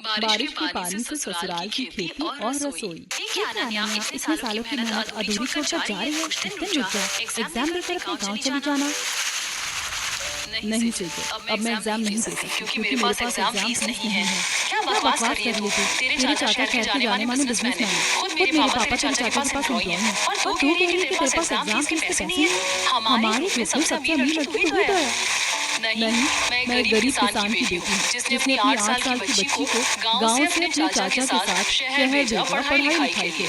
बारिश के पानी से ससुराल की खेती और रसोई। ये क्या अनन्या, इतने सालों की मेहनत अधूरी छोड़कर जा रही है? कितने रुक जाओ, एग्जाम देकर अपने गाँव चली जाना। नहीं सीखे, अब मैं एग्जाम नहीं दे सकती क्योंकि मेरे पास एग्जाम फीस नहीं है। क्या बकवास कर रही है तू? तेरे चाचा शहर के जाने माने बिजनेसमैन है। खुद मेरे पापा तेरे चाचा के पास एम्प्लॉई है और तू कह रही है कि तेरे पास एग्जाम फीस के पैसे नहीं है। हमारे ग्रुप में सबसे अमीर लड़की तू ही तो है। नहीं, मैं गरीब किसान की बेटी हूँ जिसने अपनी 8 साल की बच्ची को गाँव से अपने चाचा के साथ शहर भेजा पढ़ाई लिखाई के लिए।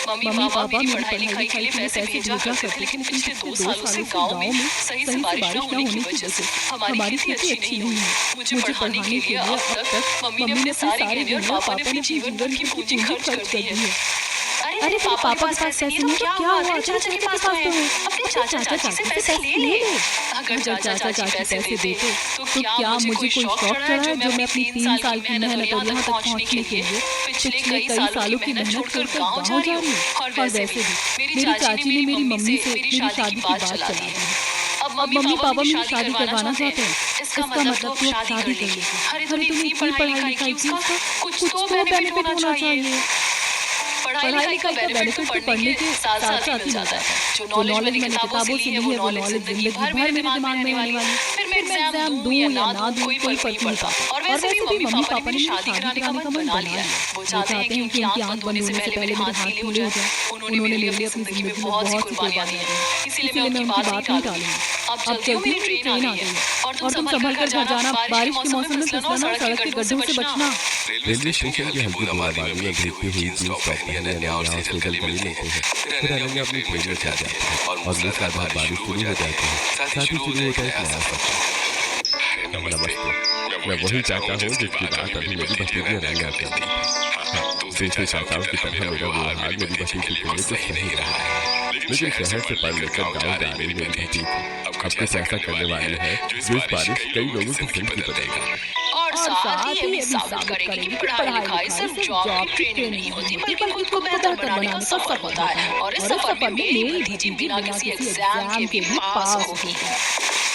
मम्मी पापा मेरी पढ़ाई लिखाई के लिए पैसे भेजा करते थे, लेकिन पिछले 2 सालों से गांव में सही से बारिश न होने की वजह से हमारी खेती अच्छी नहीं है। मुझे पढ़ाने के लिए अब तक मम्मी ने अपने सारे गहने और पापा ने अपनी जीवन भर की पूंजी खर्च कर दी है। अरे तेरे पापा के पास पैसे नहीं है तो क्या हुआ? तेरे चाचा के पास तो है। अपने चाचा चाची से पैसे ले ले। अगर चाचा चाची पैसे देते तो क्या मुझे कोई शौक चढ़ा है जो मैं अपनी 3 साल की मेहनत और यहाँ तक पहुँचने के लिए पिछले कई सालों की मेहनत छोड़कर गाँव जा रही हूँ? और वैसे भी मेरी चाची ने मेरी मम्मी से मेरी शादी की बात चला दी है। अब मम्मी पापा मेरी शादी करवाना चाहते हैं। इसका मतलब तू अब शादी कर लेगी। अरे तूने इतनी पढ़ाई लिखाई की, उसका कुछ तो बेनिफिट होना चाहिए। पढ़ाई लिखाई का बेनिफिट तो पढ़ने के साथ साथ ही मिल जाता है। जो नॉलेज मैंने किताबों से ली है वो नॉलेज जिंदगी भर मेरे दिमाग में रहने वाली है। फिर मैं एग्जाम दूं या ना दूं कोई फर्क नहीं पड़ता। और वैसे भी मम्मी पापा ने मेरी शादी कराने का मन बना लिया है। वो चाहते हैं कि उनकी आंख बंद होने से पहले मेरे हाथ गीले हो जाए। उन्होंने मेरे लिए अपनी जिंदगी में बहुत सी कुर्बानियां दी हैं, इसीलिए मैं उनकी बात नहीं टालूंगी। अब जल्दी मेरी ट्रेन आ गई है और तुम संभल कर घर जाना। बारिश के मौसम में फिसलना, सड़क के गड्ढों से बचना। रेलवे स्टेशन की हल्की बूंदाबांदी में भीगती हुई जींस टॉप पहने अनन्या और सेजल गली में मिलते हैं। फिर अनन्या अपनी ट्रेन में चढ़ जाती है और मूसलाधार बारिश शुरू हो जाती है। साथ ही शुरू होता है एक नया सफर। नमस्ते, मैं वही चाचा हूँ जिसकी बात अभी मेरी भतीजी अनन्या कर रही थी। दूसरे चाचाओं की तरह मेरा व्यवहार मेरी भतीजी के लिए तो सही नहीं रहा है, लेकिन शहर से पढ़ लेकर गाँव जा रही मेरी भतीजी अब कुछ ऐसा करने वाली है जो इस बारिश कई लोगों की जिंदगी बदलेगा। और साथ ही ये भी साबित करेगी कि पढ़ाई लिखाई सिर्फ जॉब की ट्रेनिंग नहीं होती, बल्कि खुद को बेहतर बनाने का सफर होता है। और इस सफर में मेरी भतीजी बिना किसी एग्जाम के भी पास होगी।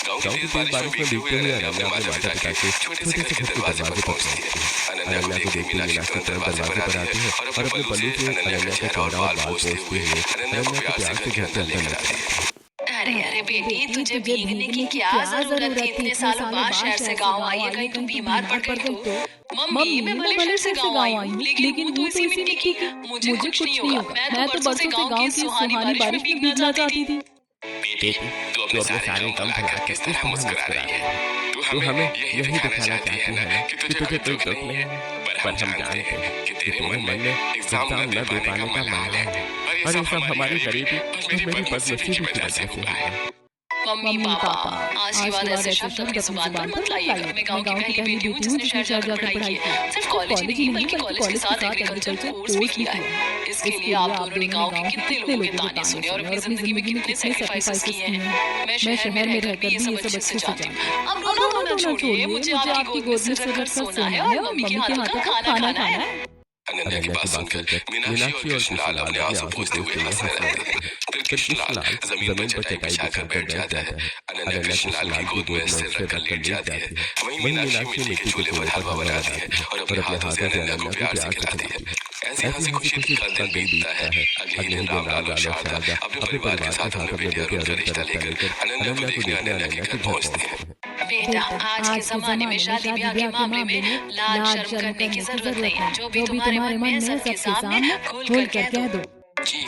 गाँव की तेज बारिश में भीगते हुए अनन्या अपने माता पिता के छोटे से घर के दरवाजे पर पहुंचती है। अनन्या को देखते ही मीनाक्षी दरवाजे पर आती है और अपने पल्लू से अनन्या का चौड़ा और बाल पोंछते हुए अनन्या को प्यार से घर के अंदर ले जाती है। अरे अरे बेटी, तुझे भीगने की क्या जरूरत थी? इतने सालों बाद शहर से गांव आई है, कहीं तुम बीमार पड़ गई तो? मम्मी, मैं भले शहर से गांव आई हूँ, लेकिन वो तो इसी मिट्टी की। मुझे कुछ नहीं होगा। मैं तो बरसों से गांव की सुहानी बारिश में भीगना चाहती थी। बेटी, तू अपने सारे गम भुला के किस तरह मुस्कुरा रही है? तू हमें यही दिखाना चाहती है ना कि तुझे कोई दुख नहीं है, पर हम जानते हैं कि तेरे मन में एग्जाम न दे पाने का मामला है और ये सब हमारी गरीबी और मेरी बदनसीबी की वजह से हुआ है। मम्मी पापा, आज के बाद ऐसे शब्द अपनी जुबान पर मत लाइएगा। मैं गांव की पहली बेटी हूँ जिसने शहर जाकर पढ़ाई की है। सिर्फ कॉलेज ही नहीं बल्कि कॉलेज के साथ एग्रीकल्चर कोर्स भी किया है। इसके लिए आप दोनों ने गांव के कितने लोगों के ताने सुने और अपनी जिंदगी में कितने सैक्रिफाइसेस किए हैं। मैं शहर में रहकर भी ये सब अच्छे से जानती हूँ। अब रोना छोड़िए, मुझे आपकी गोद में सिरकर सोना है और मम्मी के हाथों का खाना खाना है। अनन्या की बात सुनकर मीनाक्षी और कृष्णलाल अपने आंसू पोंछते हुए हंसने लगते हैं। फिर कृष्णलाल जमीन पर चटाई बिछाकर बैठ जाता है। अनन्या कृष्णलाल की गोद में सिर रखकर लेट जाती है। वहीं मीनाक्षी मिट्टी के झोले पर हवा बनाती है और अपने हाथों से अनन्या को प्यार से खिलाती है। ऐसी हंसी खुशी का दिन बीतता है। अगले दिन राम लाल और शारदा अपने परिवार के साथ अपने बेटे अरुण का रिश्ता लेकर अनन्या को देखने अनन्या के घर पहुंचते हैं। बेटा, आज के जमाने में शादी ब्याह के मामले में लाज शर्म करने की जरूरत नहीं है। जो भी तुम्हारे मन में है सबके सामने खोल कर कह दो। जी,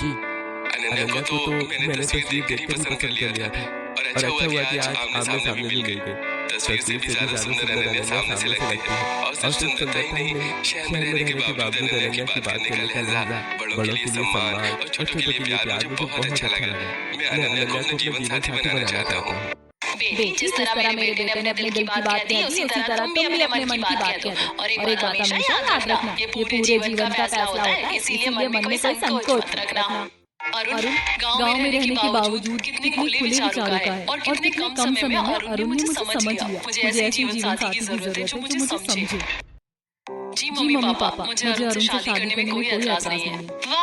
अनन्या को तो मैंने तस्वीर देखकर ही पसंद कर लिया था और अच्छा हुआ कि आज आमने सामने भी मिल गई। तस्वीर से भी ज्यादा सुंदर अनन्या सामने से लगती है और सिर्फ सुंदरता ही नहीं, शहर में रहने के बावजूद अनन्या की बात करने का लहजा, बड़ों के लिए सम्मान और छोटों के लिए प्यार मुझे बहुत अच्छा लगा। मैं अनन्या को अपने जीवन साथी बनाना चाहता हूँ। बेटी, जिस तरह मेरे बेटे ने अपने दिल की बात कह दी, उसी तरह तुम भी अपने मन की बात कह दो। और एक बात हमेशा याद रखना, ये पूरे जीवन का फैसला होता है, इसीलिए मन में कोई संकोच मत रखना। अरुण गांव में रहने के बावजूद कितने खुले विचारों का है और कितने कम समय में अरुण ने मुझे समझ लिया। मुझे ऐसे जीवन साथी की जरूरत है जो मुझे समझे। जी मम्मी पापा, मुझे अरुण से शादी करने में कोई एतराज नहीं है।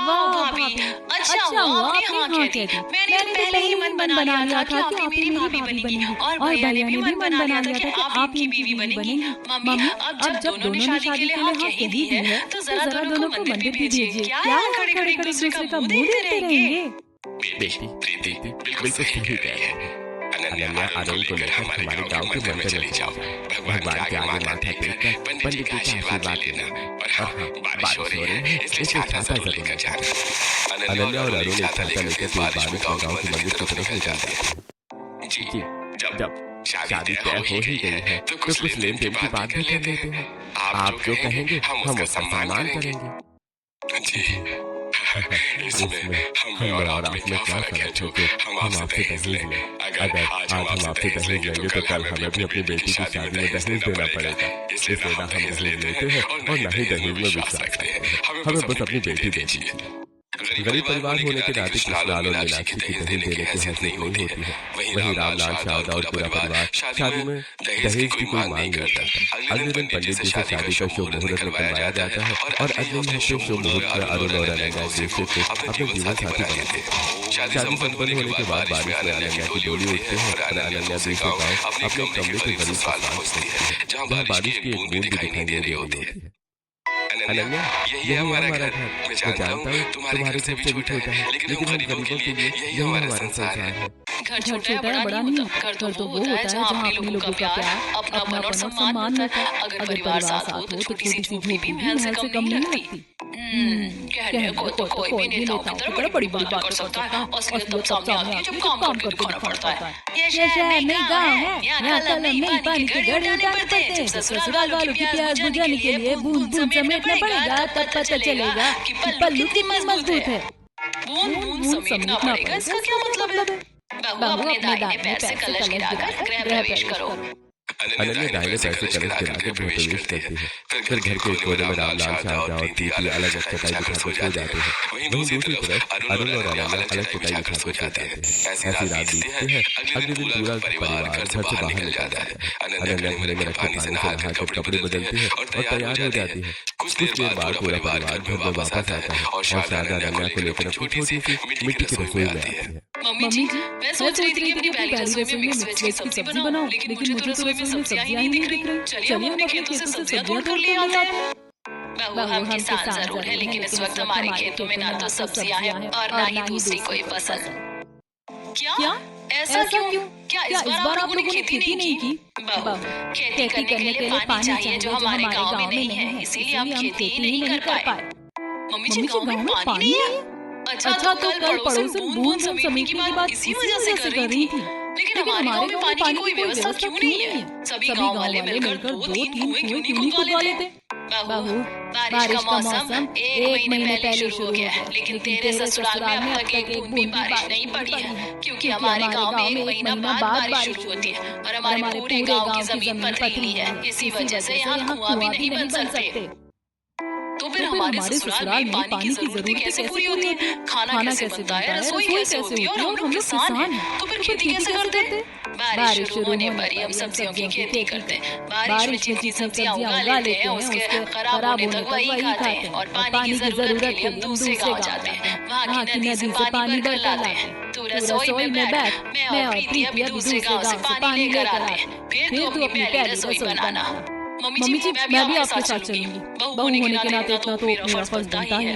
वाह भाभी, अच्छा हुआ आपने हाँ कह दी। मैंने तो पहले ही मन बना लिया था कि आप ही मेरी भाभी बनेंगी और भैया ने भी मन बना लिया था कि आप ही इनकी बीवी बनेंगी। मम्मी अब जब दोनों ने शादी के लिए हाँ कह ही दी है तो जरा दोनों को मंदिर भी भेजिए। क्या खड़े खड़े एक दूसरे का मुंह देखते रहेंगे। बेटी प्रीति बिल्कुल सही कह रही है। अनन्या आनंद को लेकर हमारे गांव के मंदिर चले जाओ। भगवान के आगे माथा टेककर पंडित जी का आशीर्वाद लेना। और हाँ, बारिश हो रही है इसलिए छाता जरूर लेकर जाना। अनन्या और अरुण एक छाता लेकर तेज बारिश में गांव के मंदिर की तरफ चल जाते हैं। जी जब शादी तय हो ही गई है तो कुछ लेन देन की बात भी कर लेते हैं। आप जो कहेंगे हम उसका सम्मान करेंगे। जी इसमें हम और आप में क्या फर्क है जो हम आपसे दहेज लें। अगर आज हम आपसे दहेज लेंगे तो कल हमें भी अपनी बेटी की शादी में दहेज देना पड़ेगा। इसलिए ना हम दहेज लेते हैं और न ही दहेज में विश्वास करते हैं। हमें बस अपनी बेटी दे दीजिए। गरीब परिवार होने के नाते कृष्णलाल और मीनाक्षी की दहेज देने की हैसियत नहीं होती है। वहीं रामलाल, शारदा और पूरा परिवार शादी में दहेज की कोई मांग नहीं करता। अगले दिन पंडित जी से शादी का शुभ मुहूर्त निकलवाया जाता है और अगले हफ्ते शुभ मुहूर्त में अरुण और अनन्या एक दूसरे को अपने जीवन साथी बनाते हैं। शादी संपन्न होने के बाद बारिश में अनन्या की डोली उठते हैं और अनन्या दूसरे गाँव अपने कमरे के करीब पहुंचती है जहाँ बारिश की एक बूंद भी दिखाई नहीं दे रही होती है। अनन्या, यही हमारा घर। मैं जानता हूँ तुम्हारे सबसे भी छोटा है, लेकिन हम गरीबों के लिए यही हमारा संसार है। घर छोटा या बड़ा नहीं होता, घर तो वो होता है जहाँ अपने लोगों का प्यार, अपनापन और सम्मान होता है। अगर परिवार साथ हो तो छोटी सी झोपड़ी भी महल से कम नहीं लगती। कहने को तो कोई भी नेताओं की तरह बड़ी बड़ी बात कर सकता है, असलियत तब सामने आती है जब काम करके दिखाना पड़ता है। ये शहर नहीं गाँव है, यहाँ कलम नहीं पानी के घड़े उठाने पड़ते हैं। ससुराल वालों की प्यास बुझाने के लिए बूंद बूंद समेटना पड़ेगा, तब पता चलेगा कि पल्लू कितनी मजबूत है। बूंद बूंद समेटना पड़ेगा, इसका क्या मतलब है? बहू अपने दाहिने पैर से कलश गिराकर गृह प्रवेश करो। अनन्या दाहिने पैर से कलश गिराकर गृह प्रवेश करती है। फिर घर के कोने में रामलाल, शारदा और प्रीति अलग चटाई बिछाकर सो जाते हैं। वहीं दूसरी तरफ अरुण और अनन्या अलग चटाई बिछाकर सो जाते हैं। ऐसी रात बीतती है। अगले दिन पूरा परिवार घर से बाहर निकल जाता है। अनन्या घड़े में रखे पानी से नहाकर कपड़े बदलती है और तैयार हो जाती है। कुछ देर बाद पूरा परिवार घर में वापस आता है और शारदा अनन्या को लेकर अपनी छोटी सी मिट्टी की रसोई में आती है। मम्मी जी, मैं सोच रही थी कि अपनी पहली रसोई में मिक्स वेज की सब्जी बनाऊं, लेकिन मुझे तो रसोई में सब्जियां ही नहीं दिख रही। चलिए हम अपने खेतों से सब्जियां तोड़ कर ले आते हैं। बहू हम किसान जरूर है, लेकिन इस वक्त हमारे खेतों में ना तो सब्जियां हैं और ना ही दूसरी कोई फसल। क्या? ऐसा क्यों? क्या इस बार आप लोगों ने खेती नहीं की? बहू, खेती करने के लिए पानी चाहिए जो हमारे गाँव में नहीं है, इसीलिए हम खेती ही नहीं कर पाए। मम्मी जी, गाँव में पानी नहीं है? अच्छा तो कल पड़ोसन बूंद समेटने की बात इसी वजह से कर रही थी। लेकिन हमारे गांव में पानी की कोई व्यवस्था क्यों नहीं है? सभी गांव वाले मिलकर 2-3 कुएं क्यों नहीं खुदवा लेते? बहू, बारिश का मौसम 1 महीने पहले शुरू हो गया है, लेकिन तेरे ससुराल में अब तक एक बूंद भी बारिश नहीं पड़ी है, क्योंकि हमारे गांव में 1 महीना बाद बारिश शुरू होती है और हमारे पूरे गांव की जमीन पथरीली है। इसी वजह से यहाँ कुआं भी नहीं बन सकते। तो फिर हमारे ससुराल में पानी की जरूरत कैसे पूरी होती है? खाना कैसे बनता है, रसोई कैसे होती है और हम लोग किसान हैं, तो फिर खेती कैसे करते हैं? बारिश शुरू होने पर ही हम सब्जियों की खेती करते हैं। बारिश में जितनी सब्जियां उगा लेते हैं उसके खराब होने तक वही खाते हैं और पानी की जरूरत के लिए हम दूसरे गाँव जाते हैं, वहाँ की नदी से पानी भर लाते हैं। तू रसोई में बैठ, मैं और प्रीति अभी दूसरे गाँव से पानी लेकर आते हैं, फिर तू अपनी पहली रसोई बनाना। मम्मी जी, मैं भी आपके साथ चलूंगी। बहू होने के नाते इतना तो मेरा फर्ज बनता ही है।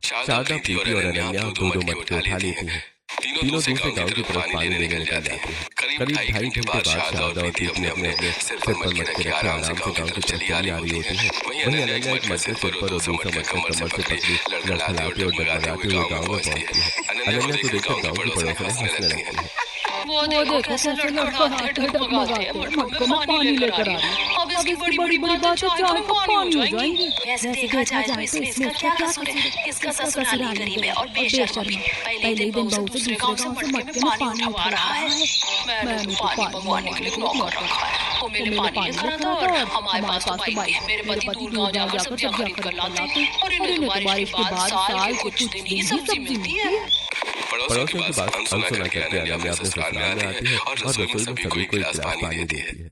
शारदा, प्रीति और अनन्या दो मटके उठा लेती हैं। तीनों दूसरे गांव की तरफ पानी लेने निकल जाते हैं। करीब 2.5 घंटे बाद शारदा और प्रीति अपने सिर पर मटके रखे आराम से गांव की तरफ चली आ रही होती है। वहीं अनन्या एक मटके सिर पर और दूसरा मटका कमर से पकड़ी लड़खड़ाती और डगमगाती हुई गांव में पहुंचती है। अनन्या को देखकर गांव की पड़ोसन हंसने लगती है। वो देखो कैसे लड़खड़ाते डगमगाते मटकों में पानी लेकर आ रही है। अब इसकी बड़ी बड़ी बात है, चाय को पानी हो जाएंगी। वैसे देखा जाए तो इसमें इसका क्या कसूर है? इसका ससुराल ही गरीब है और बेशर्म भी। पहले ही दिन बहू से दूसरे गांव से मटके में पानी उठा रहा है। मैंने तो पानी मंगवाने के लिए नौकर रखा है, वो मेरे पानी लेकर आता और हमारे पास तो बाइक है। मेरे पति दूर गाँव जाकर सब्जियां खरीद कर लाते हैं और इन्हें तो बारिश के बाद साल के कुछ दिन ही सब्जी मिलती है। पड़ोसियों की बात अनसुना करके अनन्या अपने ससुराल में आती है और रसोई में सभी को एक गिलास पानी देती है।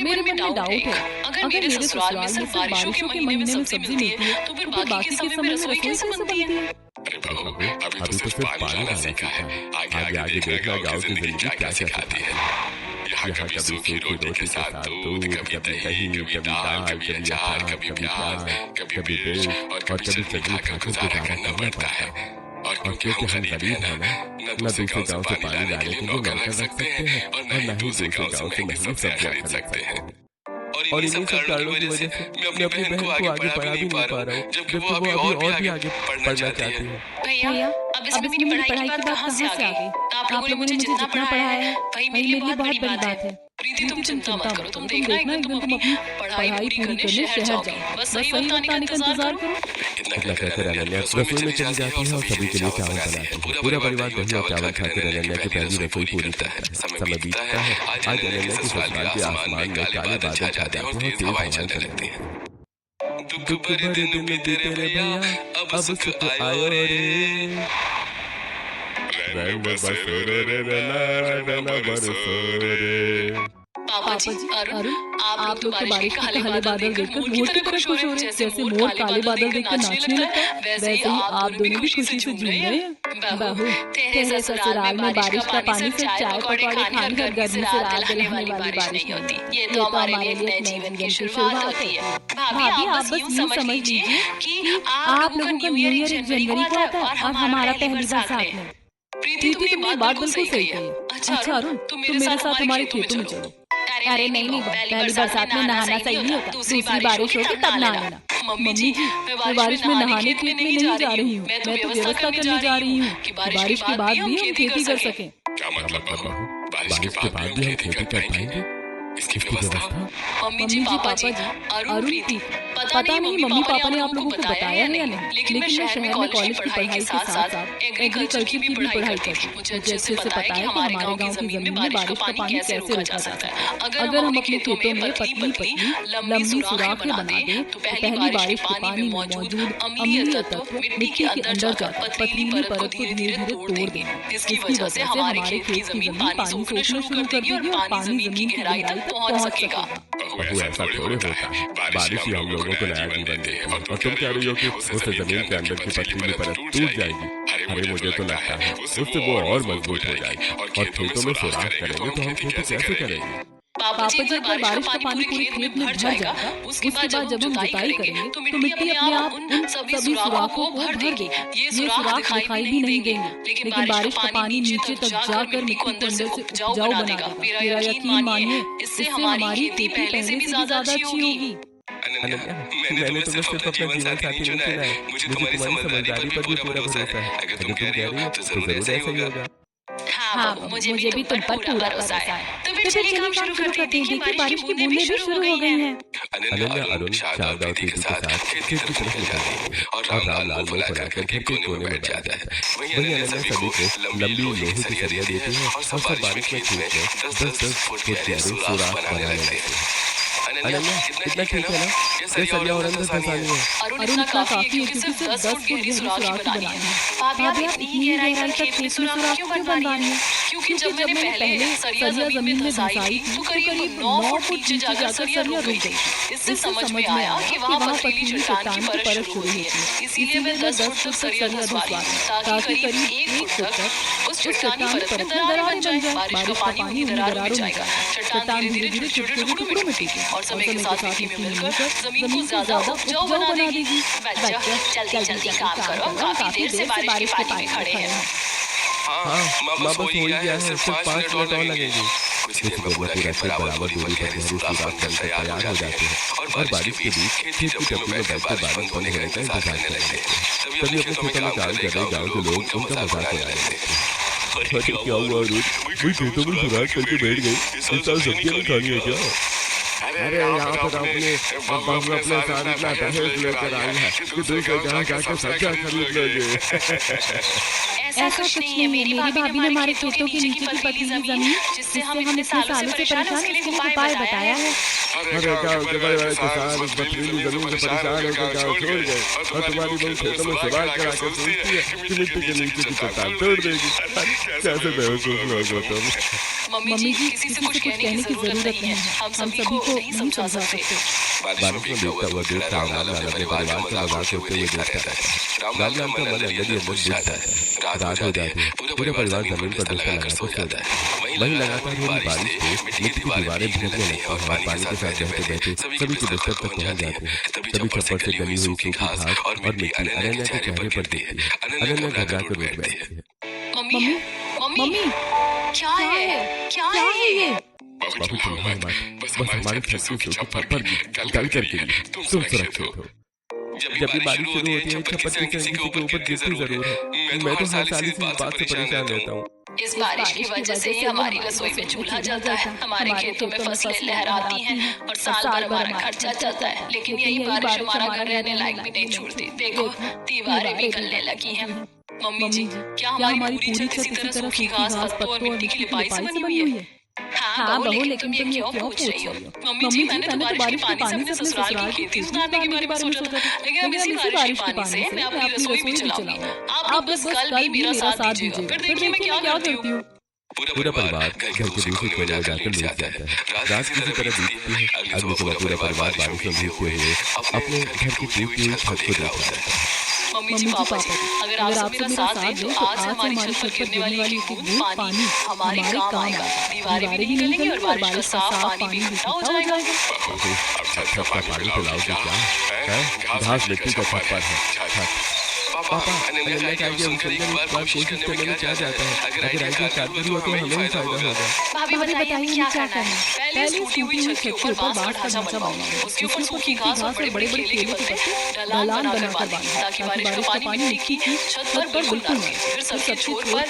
मेरे मन में डाउट है, अगर मेरे ससुराल में सिर्फ बारिशों के महीने में सब्जी मिलती है तो फिर बाकी के समय में रसोई कैसे बनती है? बहू, अभी तो सिर्फ पानी डालना सीखा है। आगे आगे देखना गाँव की जिंदगी क्या सिखाती है। यहाँ कभी सूखी रोटी के साथ दूध, कभी दही, कभी दाल, कभी अचार, कभी प्याज, कभी मिर्च और कभी चटनी खाकर गुजारा करना पड़ता है। और क्योंकि हम गरीब हैं ना, न दूसरे गाँव से पानी लाने के लिए नौकर रख सकते हैं और न ही दूसरे गाँव से महंगी सब्जियां खरीद सकते हैं। और इन्हीं सब कारणों की वजह से मैं अपनी बहन को आगे पढ़ा भी नहीं पा रहा हूँ, जबकि वो अभी और भी आगे पढ़ना चाहती है। भैया, अब इसमें मेरी पढ़ाई की बात कहाँ से आ गई? आप लोगों ने मुझे जितना पढ़ाया है वही मेरे लिए बहुत बड़ी बात है। प्रीति, तुम चिंता मत करो, तुम देखना एक दिन तुम अपनी पढ़ाई पूरी करने शहर जाओ। बस सही वक्त आने का इंतजार करो। इतना कहकर अनन्या रसोई में चली जाती है और सभी के लिए चावल बनाती है। पूरा परिवार दही और चावल खाकर अनन्या की पहली रसोई पूरी करता है। समय बीतता है। आज अनन्या के ससुराल के आसमान में काले बादल छा जाते हैं और तेज हवाएं चलने लगती हैं। दुख भरे दिन बीते रे भैया, अब सुख आयो रे। रंग बरसो रे रंग बरसो रे। पापा जी, अरुण, आप तो बारिश के काले बादल देखकर मोर की तरह खुश हो रहे हैं। जैसे मोर काले बादल देखकर नाचने लगता है, वैसे ही आप दोनों भी खुशी से झूम रहे हैं। बहू, तेरे ससुराल में बारिश का पानी से चाय पकौड़े खाने और गर्मी से राहत दिलाने वाली बारिश नहीं होती। ये तो हमारे लिए नए जीवन की शुरुआत होती है। भाभी, आप बस यूं समझ लीजिए कि आप लोगों का न्यू ईयर 1 जनवरी को आता है और हमारा पहली साथ में। प्रीति, तुमने बात बिल्कुल सही कही। अच्छा अरुण, तुम मेरे साथ हमारे खेतों में चलो। अरे नहीं, पहली बरसात में नहाना सही नहीं होता। दूसरी बारिश होगी तब नहाना। मम्मी जी, मैं बारिश में नहाने के लिए नहीं जा रही हूँ। मैं तो व्यवस्था करने जा रही हूँ कि बारिश के बाद भी हम खेती कर सकें। क्या मतलब बहू? बारिश के बाद भी हम खेती कर पाएंगे? इसकी व्यवस्था? मम्मी जी, पापा जी, अरुण, प्रीति, पता नहीं मम्मी पापा ने आप लोगों को बताया है या नहीं, लेकिन मैं शहर में कॉलेज की पढ़ाई के साथ साथ एग्रीकल्चर की भी पढ़ाई करती हूँ। मुझे अच्छे से पता है कि हमारे गांव की जमीन में बारिश का पानी कैसे रोका जा सकता है। अगर हम अपने खेतों में पतली पतली लंबी सुराखें बना दें तो पहली बारिश के पानी में मौजूद अम्लीय तत्व मिट्टी के अंदर जाकर पतली परत को धीरे धीरे तोड़ दें। इसकी वजह से हमारे खेत की जमीन पानी सोखना शुरू कर देगी और पानी जमीन की गहराई तक पहुंच सकेगा। बहू, ऐसा थोड़े होता है। बारिश ही हम लोगों को नया जीवन देती है और तुम कह रही हो कि उससे जमीन के अंदर की पथरीली परत टूट जाएगी। अरे मुझे तो लगता है उससे वो और मजबूत हो जाएगी और खेतों में सुराख करेंगे तो हम खेती कैसे करेंगे? पापा जी, जब बारिश का पानी पूरे खेत में भर जाएगा, उसके बाद जब हम जुताई करेंगे तो मिट्टी अपने आप उन सभी सुराखों को भर देगी। ये सुराख दिखाई भी नहीं देंगे, लेकिन बारिश का पानी नीचे तक जाकर मिट्टी को अंदर से उपजाऊ बना देगा। मेरा यकीन मानिए, इससे हमारी खेती पहले से भी ज्यादा अच्छी होगी। अनन्या, मैंने तुम्हें सिर्फ अपना जीवन साथी नहीं चुना है। मुझे तुम्हारी समझदारी पर भी पूरा भरोसा है। अगर तुम कह रही हो तो जरूर ऐसा ही होगा। हाँ, मुझे भी तुम पर पूरा भरोसा है। तो फिर चलिए काम शुरू करते हैं। देखिए बारिश की बूंदें भी शुरू हो गई हैं। अनन्या अरुण शारदा और प्रीति के साथ खेत की तरफ निकल जाती है और राम लाल मुंह फैलाकर घर के कोने में बैठ जाता है। वहीं अनन्या सभी को लंबी लोहे की सरिया देती है और सब बारिश में खेत में 10-10 फुट गहरे सुराख बनाने लगते हैं। अनन्या, इतना ठीक है ना? ये सरिया और अंदर फंसानी है। अरुण, इतना काफी है क्योंकि सिर्फ 10 फुट गहरी सुराख बनानी है। भाभी, आप इतनी गहराई तक खेत में सुराख क्यों बनवानी है? क्योंकि जब मैंने पहले सरिया जमीन में धंसाई थी तो करीब 9 फुट नीचे जाकर सरिया रुक गई। इससे समझ में आया कि वहाँ पथरीली चट्टान की परत शुरू होती है। इसीलिए मैं 10 फुट तक सरिया धंसवाई ताकि करीब 1 फुट तक उस चट्टानी परत में दरारें बन जाए। बारिश का पानी उन्हीं दरारों में जाएगा। चट्टान धीरे धीरे छोटे टुकड़ों में टूटेगी और समय के साथ मिट्टी में मिलकर जमीन को ज्यादा उपजाऊ बना देगी। बच्चा, जल्दी काम करो, काफी देर से बारिश के पानी में खड़े हैं। हाँ, माँ बस हो ही गया है, सिर्फ 5 मिनट और लगेंगे। कुछ देर में पूरा खेत बराबर दूरी पर गहरी सुराख बनकर तैयार हो जाते हैं और बारिश के बीच खेत की टपरी में बैठकर बारिश बंद होने का इंतजार करने लगते हैं। तभी अपने खेतों में काम कर रहे गाँव के लोग उनका मजाक उड़ाने लगते हैं। अरे क्या हुआ अरुण, वही खेतों में सुराख करके बैठ गई। इस साल सब्जियां नहीं खानी है क्या? अरे यहाँ पर अपने साथ इतना दहेज लेकर आई है कि दूसरे जहाँ जाकर सब्जियां खरीद लोगे। ऐसा कुछ नहीं है। मेरी भाभी ने हमारे खेतों के नीचे की पतली जमीन जिससे हम इतने सालों से परेशान हैं, इसके लिए उपाय बताया है। अरे गाँव के बड़े बड़े किसान इस पथरीली जमीन से परेशान होकर गाँव छोड़ गए और तुम्हारी बहू खेतों में सुराख कराकर सोचती है कि मिट्टी के नीचे की चट्टान तोड़ देगी। कैसे बेवकूफ लोग हो तुम? मम्मी जी, किसी से कुछ कहने की जरूरत नहीं है। हम सभी को नहीं समझा सकते। बारिश में भीगता हुआ देख रामलाल अपने परिवार का मजाक करते हुए देखता रहता है। रामलाल का मन अंदर ही अंदर बुझ जाता है। रात हो जाती है, पूरा परिवार जमीन पर बिस्तर लगाकर सो जाता है। वहीं लगातार हो रही बारिश से मिट्टी की दीवारें भीगने लगती हैं और पानी के साथ बहते बहते सभी के बिस्तर तक पहुंच जाती है। तभी छप्पर से गली हुई सूखी घास और मिट्टी अनन्या के चेहरे पर दिखती है। अनन्या घबरा कर बैठ बैठती है। मम्मी, मम्मी, क्या है? क्या है ये? बाबू चिल्लाए मत, बस हमारी धरती से छप्पर की गल करके तुम सुरक्षित हो। जब भी बारिश शुरू होती है छप्पर किसी के ऊपर गिरती जरूर है। मैं तो हर साल इस बात से परेशान रहता हूँ। इस बारिश की वजह से ही हमारी रसोई में चूल्हा जलता है, हमारे खेतों में फसलें लहराती हैं और साल भर हमारा खर्चा चलता है। लेकिन यही बारिश हमारा घर रहने लायक भी नहीं छोड़ती। देखो, दीवारें भी गलने लगी हैं। मम्मी जी, क्या हमारी पूरी छत इसी तरह सूखी घास, पत्तों और मिट्टी की लिपाई से बनी हुई है? हाँ बहू, लेकिन तुम ये क्यों पूछ रही हो? मम्मी जी, मैंने तो बारिश के पानी से अपने ससुराल की खेती सुधारने के बारे में सोचा था, लेकिन अब इसी बारिश के पानी से मैं अपनी रसोई भी चलाऊंगी। आप बस कल भी मेरा साथ दीजिएगा, फिर देखिए मैं क्या करती हूँ। पूरा परिवार घर के दूसरे कोने में जाकर लेट जाता है। रात किसी तरह बीतती है। अगली सुबह पूरा परिवार बारिश में भीगते हुए अपने घर की टूटी हुई छत को देख रहा है। मम्मी जी, पापा जी, अगर आप सब मेरा साथ दें तो आज से हमारी छत पर गिरने वाली एक बूंद पानी हमारे काम आएगा। दीवारें भी निकलेंगी और बारिश का साफ पानी भी इकट्ठा हो जाएगा। छत का पानी पिलाओगे क्या? घास मिट्टी का छप्पर है। पापा, अनन्या का आइडिया उनसे एक बार कोशिश करने में क्या जाता है? अगर आइडिया कारगर हुआ तो हमें ही फायदा होगा। भाभी बताइए क्या करना है? पहले टूटी हुई छत के ऊपर बांस का ढांचा बनवाएंगे, उसके ऊपर सूखी घास और बड़े बड़े केले के पत्ते ढलान बनाकर बांधेंगे ताकि बारिश का पानी मिट्टी की छत पर बिल्कुल ना गिरे। फिर सबके छोर पर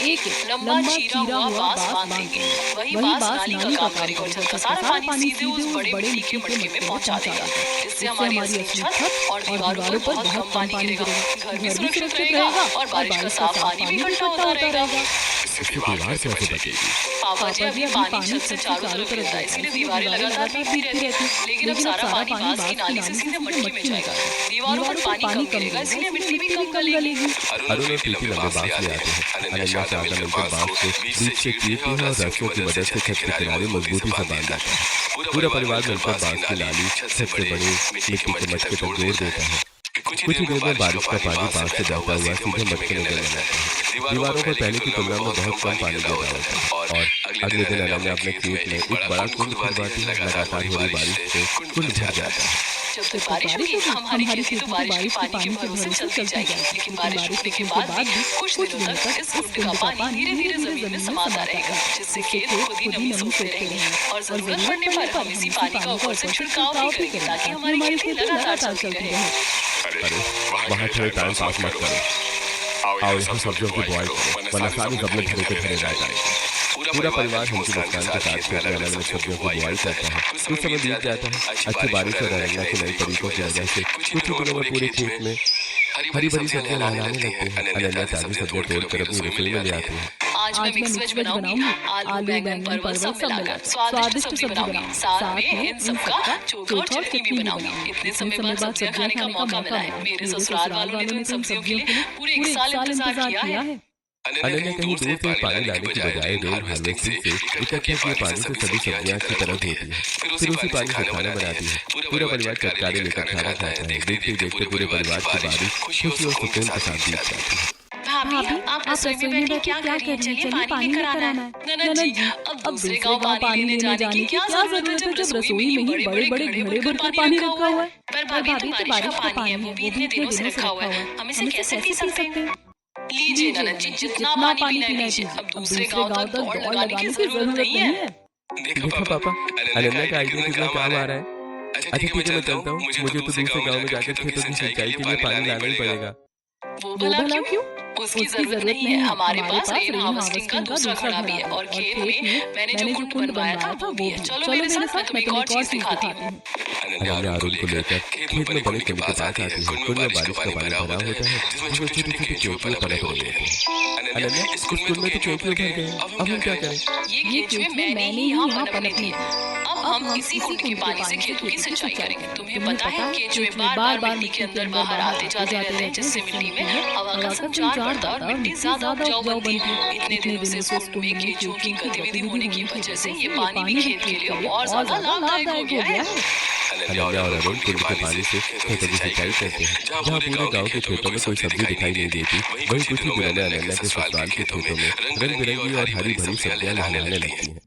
एक लंबा चीरा हुआ बांस बांध देंगे। वही बांस नाली का काम करेगा और छत का सारा पानी सीधे उस बड़े मिट्टी के मटके में पहुंचा देगा। इससे हमारी असली छत और दीवारों पर बहुत कम पानी गिरेगा, घर भी सुरक्षित रहेगा और बारिश का साफ पानी भी इकट्ठा होता रहेगा। दीवार से बचेगी। पापा जी, अभी पानी छत से चारों तरफ गिरता है, इसलिए दीवारें लगातार भीगती रहती हैं। लेकिन अब सारा पानी बांस की नाली से सीधे मटके में जाएगा। दीवारों पर पानी कम गिरेगा, इसलिए मिट्टी भी कम गलेगी। अरुण और प्रीति लंबे बांस ले आते हैं। अनन्या से आधा मिलकर बांस को बीच से चीरती है और रस्सियों की मदद से छत के किनारे मजबूती से बांध देता है। पूरा परिवार मिलकर बांस की नाली छत से बड़ी मिट्टी के मटके तक जोड़ देता है। कुछ ही देर में बारिश का पानी बांस से जाता हुआ सीधे मटके में गिरने लगता है। दीवारों पर पहले की तुलना में बहुत कम पानी गिर रहा होता है और अगले दिन अनन्या अपने खेत में एक बड़ा कुंड खुदवाती है। लगातार हो रही बारिश से कुंड भर जाता है। जब तक बारिश होगी हमारी खेती तो बारिश के पानी के भरोसे चलती जाएगी। लेकिन बारिश रुकने के बाद भी कुछ दिनों तक इस कुंड का पानी धीरे धीरे जमीन में समाता रहेगा, जिससे खेत खुद ही नमी सोखते रहेंगे और जरूरत पड़ने पर हम इसी पानी का ऊपर से छिड़काव भी करेंगे ताकि हमारी खेती लगातार चलती रहे। अरे वहाँ थोड़े टाइम पास मत करो। आओ यहाँ सब्जियों की बुआई करो, वरना सारी गमले भरे के भरे रह जाएंगे। पूरा परिवार हमसे मुस्कान के साथ खेत में अलग अलग सब्जियों की बुआई करता है। कुछ समय बीत जाता है। अच्छी बारिश और अनन्या के नए तरीकों की वजह से कुछ ही दिनों में पूरे खेत में हरी भरी सब्जियां लहराने लगती हैं। अनन्या ताजी सब्जियां तोड़कर अपनी रसोई में ले आती है। आज मैं मिक्स वेज बनाऊंगी, आलू बैंगन परवल सब मिलाकर स्वादिष्ट सब्जी बनाऊंगी। साथ में इन सबका चोखा और चटनी भी बनाऊंगी। इतने समय बाद सब्जियां खाने का मौका मिला है। मेरे ससुराल वालों ने तो इन सब्जियों के लिए पूरे एक साल इंतजार किया है। अनन्या कहीं दूर से पानी लाने की बजाय रोज हार्वेस्टिंग से इकट्ठे किए पानी से सभी सब्जियां अच्छी तरह धोती है। फिर उसी पानी से खाना बनाती है। पूरा परिवार चटकारे लेकर खाना खाता है। देखते देखते पूरे परिवार की बारिश खुशी और सुकून के साथ बीत जाती है। भाभी, आप रसोई में बैठे क्या कर रही हैं? चलिए पानी लेकर आना है। ननद जी, अब दूसरे गांव पानी लेने जाने की क्या जरूरत है जब रसोई में ही बड़े बड़े घड़े भरकर पानी रखा हुआ है। पर भाभी, तो बारिश का पानी है, वो भी इतने दिनों से रखा हुआ है, हम इसे कैसे पी सकते हैं? लीजिए ननद जी, जितना पानी पीना लीजिए, अब दूसरे गांव तक दौड़ लगाने की जरूरत नहीं है। देखो पापा, अनन्या का आइडिया कितना काम आ रहा है। अच्छा ठीक है, मैं चलता हूँ। मुझे तो दूसरे गांव में जाकर खेतों की सिंचाई के लिए पानी लाना ही पड़ेगा। वो भला क्यों? उसकी जरूरत नहीं है, हमारे पास रेन हार्वेस्टिंग का दूसरा खड़ा भी है और खेत में मैंने जो कुंड बनवाया था वो भी है। चलो मेरे साथ, मैं तुम्हें एक और चीज दिखाती हूँ। अनन्या अरुण को लेकर खेत में बने कुंड के पास आती है। कुंड में बारिश का पानी भरा होता है जिसमें छोटी छोटी केंचुए पनप रही होती हैं। अनन्या, इस कुंड में तो केंचुए भर गए, अब हम क्या करें? ये केंचुए मैंने ही यहाँ पनपने दिए। अब हम इसी कुंड के पानी से खेतों की सिंचाई करेंगे। तुम्हें पता है केंचुए बार बार मिट्टी के अंदर बाहर आते जाते रहते हैं, जिससे मिट्टी में हवा का संचार बढ़ता और मिट्टी ज्यादा उपजाऊ बनती है। इतने दिनों से इस कुंड में केंचुओं की गतिविधि होने की वजह से ये पानी भी खेत के लिए और ज्यादा लाभदायक हो गया है। अनन्या और अरुण कुंड के पानी से खेतों की सिंचाई करते हैं। जहाँ पूरे गांव के खेतों में कोई सब्जी दिखाई नहीं देती, वहीं कुछ ही दिनों में अनन्या के ससुराल के खेतों में रंग बिरंगी और हरी भरी सब्जियां लहराने लगती हैं।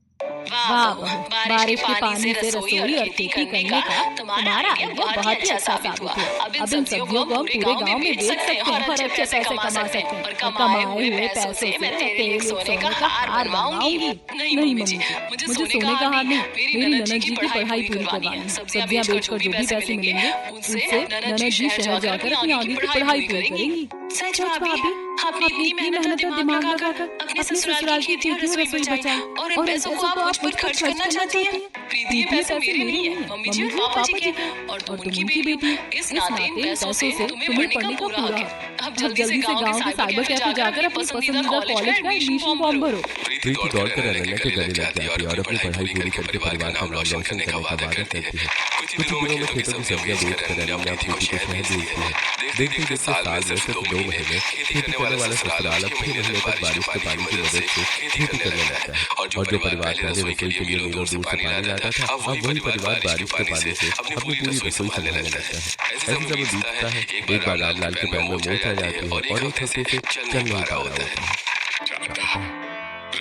वाह बहू, बारिश के पानी से रसोई और खेती करने का तुम्हारा आइडिया बहुत ही अच्छा साबित हुआ। अब इन सब्जियों को हम पूरे गांव में बेच सकते हैं और अच्छे पैसे कमा सकते हैं। और कमाए हुए पैसों से मैं तेरे लिए सोने का हार बनवाऊंगी। नहीं मम्मी जी, मुझे सोने का हार नहीं, मेरी ननद जी की पढ़ाई पूरी करवानी है। सब्जियां बेचकर जो भी पैसे मिलेंगे उनसे ननद जी शहर जाकर अपनी आगे की पढ़ाई पूरी करेंगी। सच भाभी, आपने इतनी मेहनत और दिमाग लगाकर अपने ससुराल की खेती और रसोई बचाई और इन पैसों को आप मुझ पर खर्च करना चाहती हैं। प्रीति, ये पैसे मेरे नहीं है, मम्मी जी और पापा जी के, और तुम उनकी बेटी हो। इस नाते इन पैसों से तुम्हें पढ़ने का पूरा हक। अब जल्दी से गांव के साइबर कैफे जाकर अपनी पसंदीदा कॉलेज का एडमिशन फॉर्म भरो। प्रीति दौड़कर अनन्या के गले लग जाती है और अपनी पढ़ाई पूरी करके परिवार का नाम रोशन करने का वादा करती है। कुछ दिनों में खेतों की सब्जियां बेचकर अनन्या प्रीति को शहर भेजती है। देखते देखते साल में सिर्फ 2 महीने खेती करने वाला ससुराल अब 6 महीने तक बारिश के पानी की मदद से खेती करने लगता है। और जो परिवार पहले रसोई के लिए मीलों दूर से पानी लाता था, अब वही परिवार बारिश के पानी से अपनी पूरी रसोई चलाने लगता है। ऐसे समय बीतता है, एक बार रामलाल के पैर में मोच आ जाती है और एक हफ्ते से चल नहीं पा रहा होता है।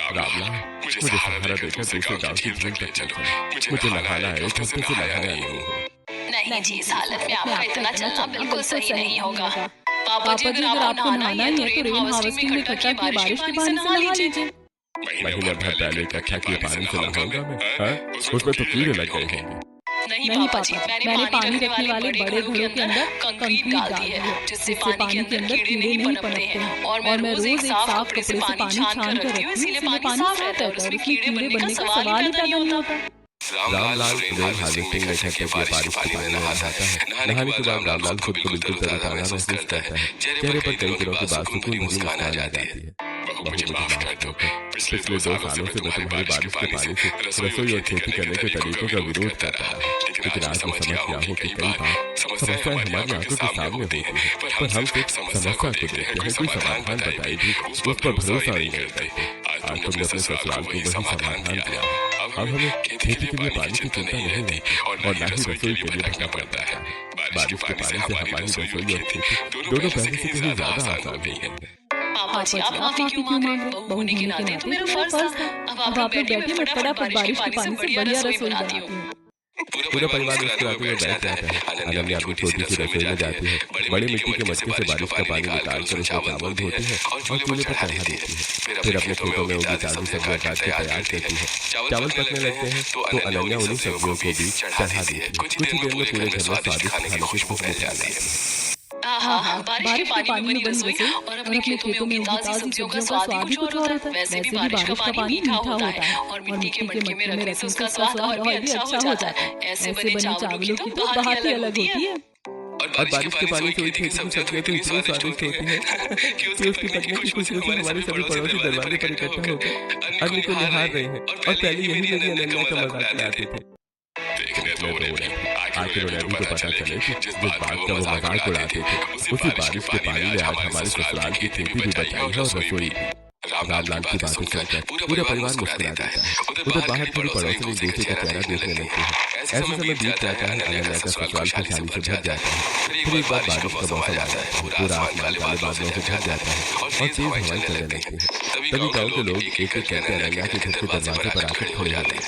रामलाल, मुझे सहारा देकर दूसरे गांव की झील तक चलो। मुझे नहाना है, एक हफ्ते से नहाया नहीं है। नहीं जी, इस हालत में आपका इतना चलना बिल्कुल सही नहीं होगा। पापा जी, अगर आपको नहाना ही है तो रेन हार्वेस्टिंग में इकट्ठा किए बारिश के पानी से नहा लीजिए। महीने भर पहले इकट्ठा किए पानी से नहाऊंगा मैं? उसमें तो कीड़े लग गए हैं। नहीं पापा जी, मैंने पानी रखने वाले बड़े घड़ों के अंदर कंक्रीट डाल दी है, जिससे पानी के अंदर कीड़े नहीं पनपते हैं। और मैं रोज एक साफ कपड़े से पानी छान कर रखती हूँ, इसलिए पानी साफ रहता है और उसमें कीड़े बनने का सवाल ही पैदा नहीं होता। रामलाल रेन हार्वेस्टिंग में इकट्ठे किए बारिश के पानी में नहाता है। नहाने के बाद रामलाल खुद को बिल्कुल तरोताजा महसूस करता है। चेहरे पर कई दिनों के बाद सुकून भरी मुस्कान आ जाती है। मुझे माफ कर दो, पिछले 2 सालों से मैं तुम्हारी बारिश के पानी से रसोई और खेती करने के तरीकों का विरोध कर रहा हूँ, लेकिन आज मैं समझ गया हूँ कि कई बार समस्याएं हमारी आंखों के सामने होती है, पर हम सिर्फ समस्या को देखते हैं, कोई समाधान बताई भी उस पर भरोसा नहीं करते। आज तुमने अपने ससुराल को वही समाधान दिया। अब हमें खेती के लिए पानी की चिंता नहीं होती और न ही रसोई के लिए भटकना पड़ता है। बारिश के पानी से हमारी रसोई और खेती दोनों पहले से कहीं ज्यादा आसान हो गई है। पापा जी, आप माफी क्यों मांग रहे हैं? बहू होने के नाते तो मेरा फर्ज था। अब आप लोग बैठिए, मैं फटाफट बारिश के पानी से बढ़िया रसोई बनाती हूँ। पूरा परिवार मुस्कुराते हुए बैठ जाता है। अनन्या अपनी छोटी सी रसोई में जाती है, बड़ी मिट्टी के मटके से बारिश का पानी निकाल कर उसमें चावल धोती है और चूल्हे पर चढ़ा देती है। फिर अपने खेतों में उगी ताजी सब्जियां काट के तैयार करती है। चावल पकने लगते हैं तो अनन्या उन्हीं सब्जियों को भी चढ़ा देती है। कुछ ही देर में पूरे घर में स्वादिष्ट खाने की खुशबू फैल जाती है। बारिश के पानी में बनी रसोई और अपने खेतों में उगी ताजी सब्जियों का स्वाद ही कुछ और होता है। वैसे भी बारिश का पानी मीठा होता है और मिट्टी के मटके में रखने से उसका स्वाद और भी अच्छा हो जाता है। ऐसे बने चावलों की तो बात ही अलग होती है। और बारिश के पानी से खेती की सब्जियां तो इतनी स्वादिष्ट होती है कि उसकी पकने की खुशबू से हमारे सभी पड़ोसी दरवाजे पर इकट्ठा होकर अग्नि को निहार रहे हैं। और पहले यही मेरी अनन्या का मजाक उड़ाते थे। आखिर उन्हें भी तो पता चले कि जिस बात का वो मजाक उड़ाते थे, उसी बारिश के पानी ने आज हमारे ससुराल की खेती भी बचाई है और रसोई भी। रामलाल की बातें सुनकर पूरा परिवार मुस्कुरा देता है। उधर बाहर पूरी पड़ोसी एक दूसरे का चेहरा देखने लगते हैं। ऐसे समय बीत जाता है, अनन्या का ससुराल खुशहाली से भर जाता है। फिर एक बार बारिश का मौसम आता है, पूरा आसमान काले बादलों से ढक जाता है और तेज हवाएं चलने लगती हैं। तभी गाँव के लोग एक एक करके अनन्या के घर के दरवाजे पर आकर खड़े होते हैं।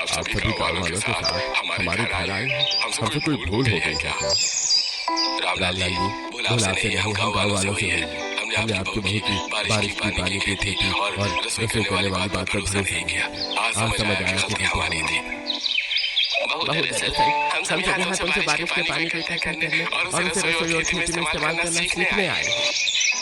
आप सभी गाँव वालों के साथ हमारे घर आए हैं, हमसे कोई भूल हो गई है? रामलाल जी, भूल आपसे नहीं, हम गाँव वालों से हुई। हमने आपकी बहू की बारिश की पानी की खेती और रसोई करने वाली बात पर भरोसा नहीं किया। आज समझ आया कि हमारी थी। हम सभी यहाँ तुमसे बारिश के पानी को इकट्ठा करने और उसे रसोई और खेती में इस्तेमाल करना सीखने आए।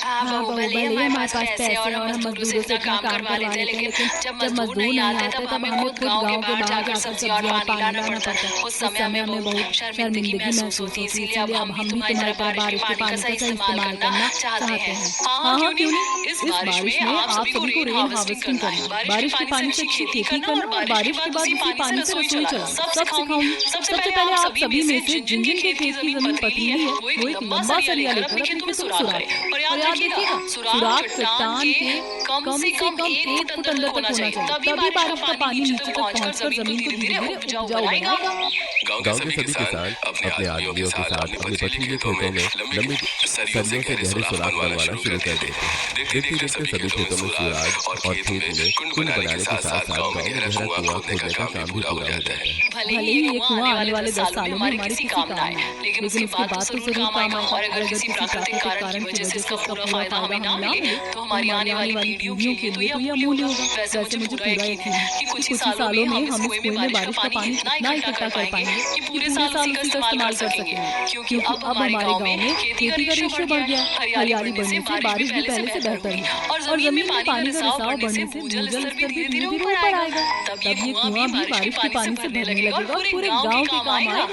बहू भले हमारे पास पैसे और हम मजदूरों से इतना काम करवा लेते हैं, लेकिन जब मजदूर नहीं आते तब हमें खुद गांव के बाहर जाकर सब्जी और पानी लाना पड़ता है। उस समय हमें बहुत शर्मिंदगी महसूस होती है, इसलिए अब हम भी तुम्हारी तरह बारिश के पानी का सही इस्तेमाल करना चाहते हैं। हाँ हाँ, क्यों नहीं? इस बारिश में आप सभी को रेन हार्वेस्टिंग करना, बारिश के पानी से अच्छी खेती करना और बारिश के बाद उसी पानी से रसोई चलाना सब सिखाऊंगी। सबसे पहले आप सभी में से जिन जिन के खेत की जमीन पथरीली है वो एक लंबा सरिया लेकर अपने खेतों में सुराख करें और याद रखिएगा, सुराख चट्टान के कम से कम 1 फुट अंदर तक होना चाहिए, तभी बारिश का पानी नीचे तक पहुंचकर जमीन को धीरे धीरे उपजाऊ बनाएगा। गांव के सभी किसान अपने आदमियों के साथ अपने पथरीले खेतों में लंबी सदियों से गहरे सुराख बनवाना शुरू कर देते हैं। देखते देखते सभी खेतों में सुराख और खेत में कुंड बनाने के साथ साथ गांव में गहरा कुआं खोदने का काम भी पूरा हो जाता है। भले ही ये कुआं आने वाले 10 सालों में हमारे किसी काम ना आए, लेकिन उसके बाद तो जरूर काम आएगा। और अगर किसी प्राकृतिक कारण की वजह से इसका पूरा फायदा हमें ना मिले तो हमारी आने वाली पीढ़ियों के लिए तो ये अमूल्य होगा। वैसे मुझे पूरा यकीन है कि कुछ ही सालों में हम इस कुएं में बारिश का पानी इतना इकट्ठा कर पाएंगे कि पूरे साल उसी का इस्तेमाल कर सकेंगे। क्योंकि अब हमारे गांव में खेती का रेशियो बढ़ गया, हरियाली बढ़ने से बारिश भी पहले से बेहतर है और जमीन में पानी का रिसाव बढ़ने से भूजल स्तर भी धीरे धीरे ऊपर आएगा। तब ये कुआं भी बारिश के पानी से भरने लगेगा और पूरे गांव के काम आएगा।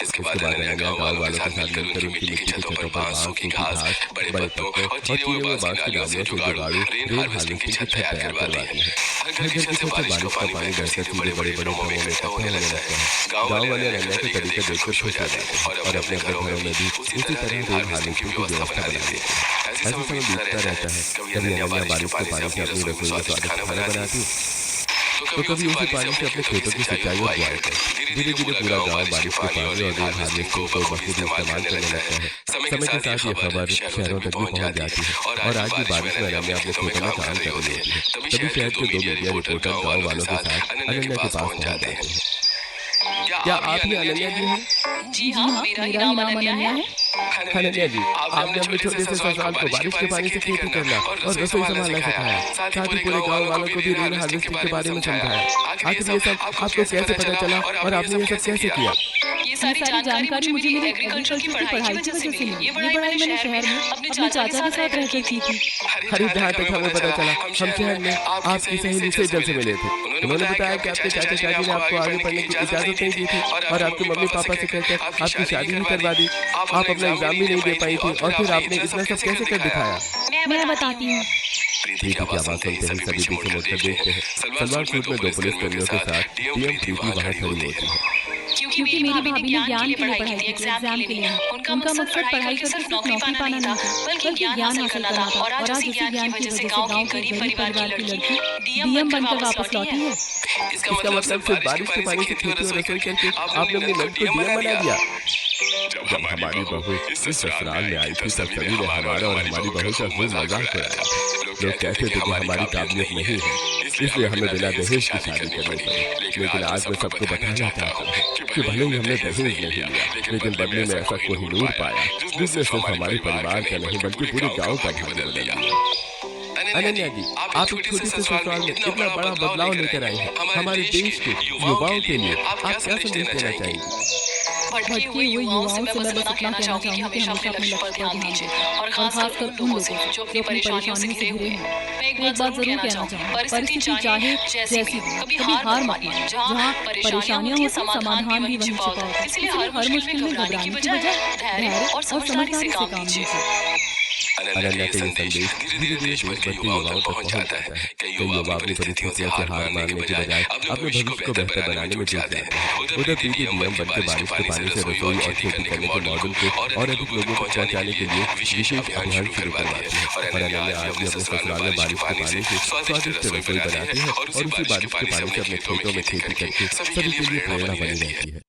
इसके बाद अनन्या गांव वालों के साथ मिलकर उनकी मिट्टी की छतों पर बांस, सूखी घास, बड़े पत्तों और चिरे हुए बांस की डालियों से जुगाड़ू रेन हार्वेस्टिंग की छत तैयार करवाती है। हर घर की छत से बारिश का पानी बहकर सीधे बड़े बड़े ड्रमों में इकट्ठा होने लगता है। गांव वाले अनन्या के तरीके देखकर खुश हो जाते हैं और अपने घरों में भी उसी तरह रेन हार्वेस्टिंग की व्यवस्था बना देते हैं। ऐसे समय बीतता रहता है, कभी अनन्या बारिश के पानी से अपनी रसोई में स्वादिष्ट खाना बनाती है तो कभी उसी पानी से अपने खेतों की सिंचाई और बुआई करती है। धीरे धीरे पूरा गांव बारिश के पानी और रेन हार्वेस्टिंग को बखूबी इस्तेमाल करने लगता है। समय के साथ ये खबर शहरों तक भी पहुंच जाती है और आज भी बारिश में अनन्या अपने खेतों में काम कर रही होती है। तभी शहर के 2 मीडिया रिपोर्टर गाँव वालों के साथ अनन्या के पास पहुंच जाते हैं। क्या आप ही अनन्या जी हैं? जी हाँ, मेरा ही नाम अनन्या है। अनन्या जी, आपने अपने छोटे से ससुराल को बारिश के पानी से खेती करना और रसोई संभालना सिखाया, साथ ही पूरे गांव वालों को भी रेन हार्वेस्टिंग के बारे में समझाया। आखिर ये सब आपको कैसे पता चला और आपने ये सब कैसे किया? ये सारी जानकारी मुझे मेरी एग्रीकल्चर की पढ़ाई की वजह से मिली। ये पढ़ाई मैंने शहर में अपने चाचा के साथ रहकर की थी। अरे जहाँ तक हमें पता चला, हम शहर में आपकी सहेली सेजल से मिले थे। उन्होंने बताया कि आपके चाचा चाची ने आपको आगे पढ़ने की इजाजत नहीं दी थी और आपके मम्मी पापा से कहकर आपकी शादी भी करवा दी। आप अपना एग्जाम भी नहीं दे पाई थी और फिर आपने इतना सब कैसे कर दिखाया? मैं बताती हूँ। प्रीति की आवाज सुनते ही सभी पीछे मुड़कर देखते हैं। सलमान सूट में 2 पुलिस कर्मियों के साथ डीएम प्रीति वहां खड़ी होती है। क्योंकि मेरी भाभी ने ज्ञान के लिए पढ़ाई की थी, एग्जाम के लिए। उनका मकसद पढ़ाई कर सिर्फ नौकरी पाना नहीं था, बल्कि ज्ञान हासिल करना था। और आज उसी ज्ञान की वजह से गांव के गरीब परिवार की लड़की डीएम बनकर वापस लौटी है। इसका मतलब सिर्फ बारिश के पानी से खेती और रसोई करके आपने अपनी लड़की को डीएम बना दिया। जब हमारी बहू इस ससुराल में आई थी तब सभी ने हमारा और हमारी बहू का खूब मजाक उड़ाया। लोग कहते थे कि हमारी काबिलियत नहीं है, इसलिए हमें बिना दहेज की शादी करनी पड़ी। लेकिन आज मैं सबको बताना चाहता हूँ कि भले ही हमने दहेज नहीं लिया, लेकिन बदले में ऐसा कोहिनूर पाया जिसने सिर्फ हमारे परिवार का नहीं बल्कि पूरे गाँव का भाग्य बदल दिया। अनन्या जी, आप एक छोटे से ससुराल में इतना बड़ा बदलाव लेकर आए हैं। हमारे देश के युवाओं के लिए आप क्या संदेश देना चाहेंगे? भटके हुए युवाओं से मैं बस इतना कहना चाहूंगी कि हमेशा अपने लक्ष्य पर ध्यान दीजिए और खासकर उन लोगों से जो अपनी परेशानियों से घिरे हुए हैं। मैं एक बात जरूर कहना चाहूंगी, परिस्थिति चाहे जैसी भी, कभी हार मत मानिए। जहाँ परेशानियां होती हैं, समाधान भी वहीं छिपा होता है। इसलिए हर मुश्किल में घबराने की बजाय धैर्य और समझदारी से काम लीजिए। अनन्या का ये संदेश धीरे धीरे देश भर के युवाओं तक पहुंच जाता है। कई युवा अपनी परिस्थितियों से हार मानने के बजाय अपने भविष्य को बेहतर बनाने में जुट जाते हैं। उधर प्रीति डीएम बनकर बारिश के पानी से रसोई और खेती करने के मॉडल को और अधिक लोगों को पहुंचाने के लिए विशेष अभियान शुरू करवाती है। और अनन्या आज भी अपने ससुराल में बारिश के पानी से स्वादिष्ट रसोई बनाती है और उसी बारिश के पानी से अपने खेतों में खेती करके सभी के लिए प्रेरणा बनी रहती है।